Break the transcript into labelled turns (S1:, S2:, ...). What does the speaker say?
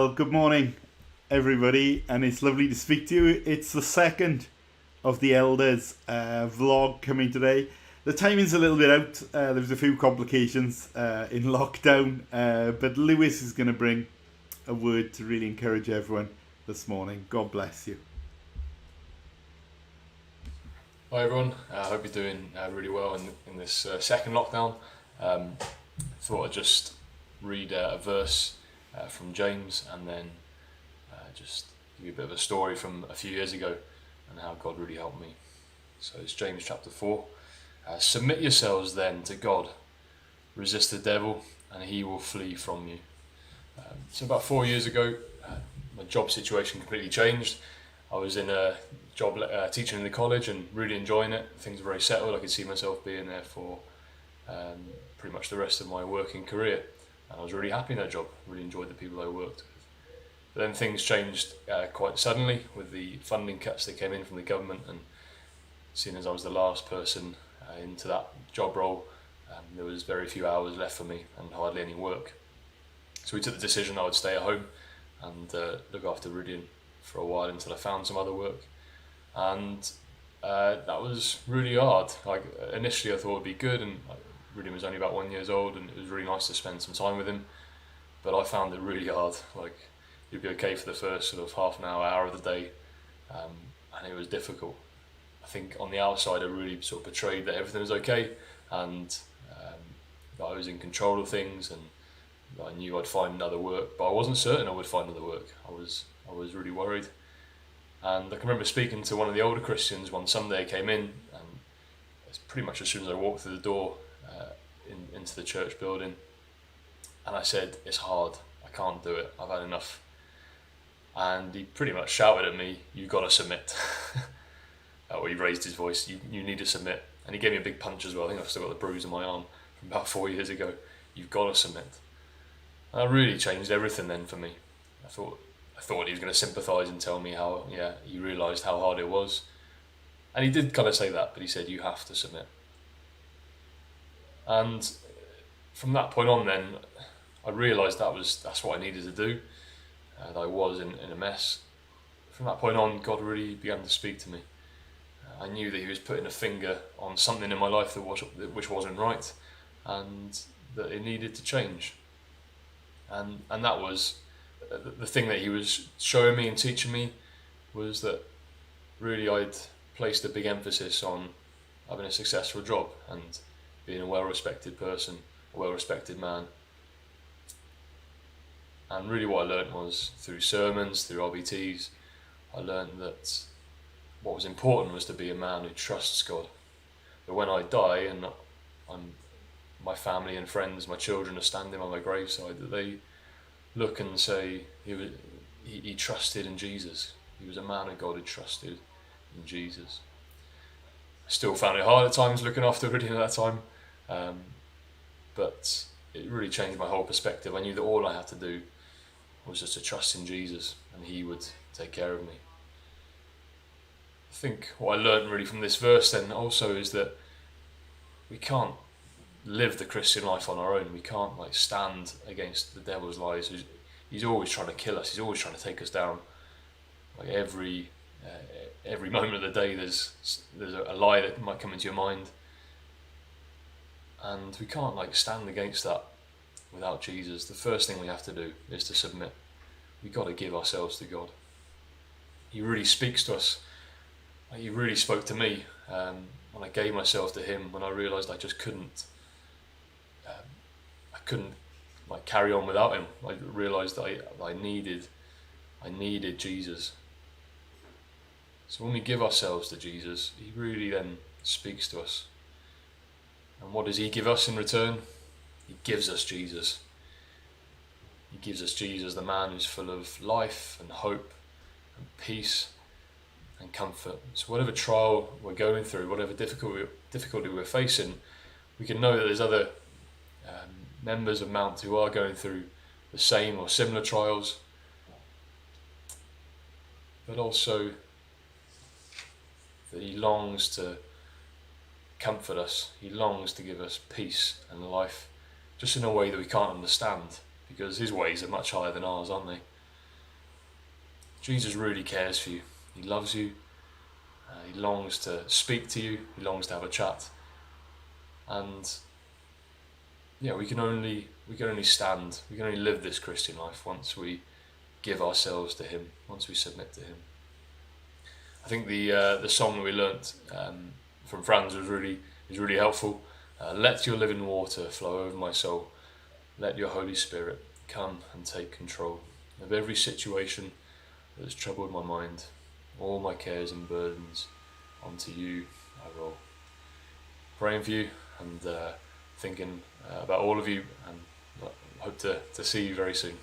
S1: Well, good morning, everybody, and it's lovely to speak to you. It's the second of the Elders vlog coming today. The timing's a little bit out. There's a few complications in lockdown, but Lewis is going to bring a word to really encourage everyone this morning. God bless you.
S2: Hi everyone, I hope you're doing really well in this second lockdown. Thought I'd just read a verse from James and then just give you a bit of a story from a few years ago and how God really helped me. So it's James chapter 4. Submit yourselves then to God, resist the devil and he will flee from you. So about 4 years ago, my job situation completely changed. I was in a job teaching in the college and really enjoying it. Things were very settled. I could see myself being there for pretty much the rest of my working career. And I was really happy in that job, really enjoyed the people I worked with. But then things changed quite suddenly with the funding cuts that came in from the government, and seeing as I was the last person into that job role, there was very few hours left for me and hardly any work. So we took the decision I would stay at home and look after Rudian for a while until I found some other work. And that was really hard. Like initially I thought it'd be good, and Rudian was only about 1 year old and it was really nice to spend some time with him, but I found it really hard. Like you'd be okay for the first sort of half an hour of the day, and it was difficult. I think on the outside I really sort of portrayed that everything was okay and that I was in control of things and that I knew I'd find another work, but I wasn't certain I would find another work. I was really worried. And I can remember speaking to one of the older Christians one Sunday. I came in, and it's pretty much as soon as I walked through the door into the church building, and I said, "It's hard, I can't do it, I've had enough." And he pretty much shouted at me, "You've got to submit." Or he raised his voice, you need to submit. And he gave me a big punch as well. I think I've still got the bruise on my arm from about 4 years ago. You've got to submit. And that really changed everything then for me. I thought he was going to sympathise and tell me how, he realised how hard it was. And he did kind of say that, but he said, you have to submit. And from that point on then, I realised that's what I needed to do, that I was in a mess. From that point on, God really began to speak to me. I knew that he was putting a finger on something in my life which wasn't right, and that it needed to change. And that was the thing that he was showing me and teaching me, was that really I'd placed a big emphasis on having a successful job and being a well-respected person, a well-respected man. And really what I learned was through sermons, through RBTs, I learned that what was important was to be a man who trusts God. That when I die and my family and friends, my children are standing by my graveside, that they look and say he trusted in Jesus. He was a man of God who trusted in Jesus. I still found it hard at times looking after Rudy at that time, but it really changed my whole perspective. I knew that all I had to do was just to trust in Jesus and he would take care of me. I think what I learned really from this verse then also is that we can't live the Christian life on our own. We can't stand against the devil's lies. He's always trying to kill us. He's always trying to take us down. Every moment of the day there's a lie that might come into your mind, and we can't stand against that without Jesus. The first thing we have to do is to submit. We've got to give ourselves to God. He really speaks to us. He really spoke to me when I gave myself to him, when I realised I just couldn't carry on without him. I realised that I needed Jesus. So when we give ourselves to Jesus, he really then speaks to us. And what does he give us in return? He gives us Jesus. He gives us Jesus, the man who's full of life and hope and peace and comfort. So whatever trial we're going through, whatever difficulty we're facing, we can know that there's other members of Mount who are going through the same or similar trials, but also that he longs to comfort us. He longs to give us peace and life, just in a way that we can't understand, because his ways are much higher than ours, aren't they? Jesus really cares for you. He loves you. He longs to speak to you. He longs to have a chat. And yeah, we can only stand. We can only live this Christian life once we give ourselves to Him. Once we submit to Him. I think the song that we learnt from Franz is really helpful. Let your living water flow over my soul. Let your Holy Spirit come and take control of every situation that has troubled my mind. All my cares and burdens onto you I roll. Praying for you and thinking about all of you, and hope to see you very soon.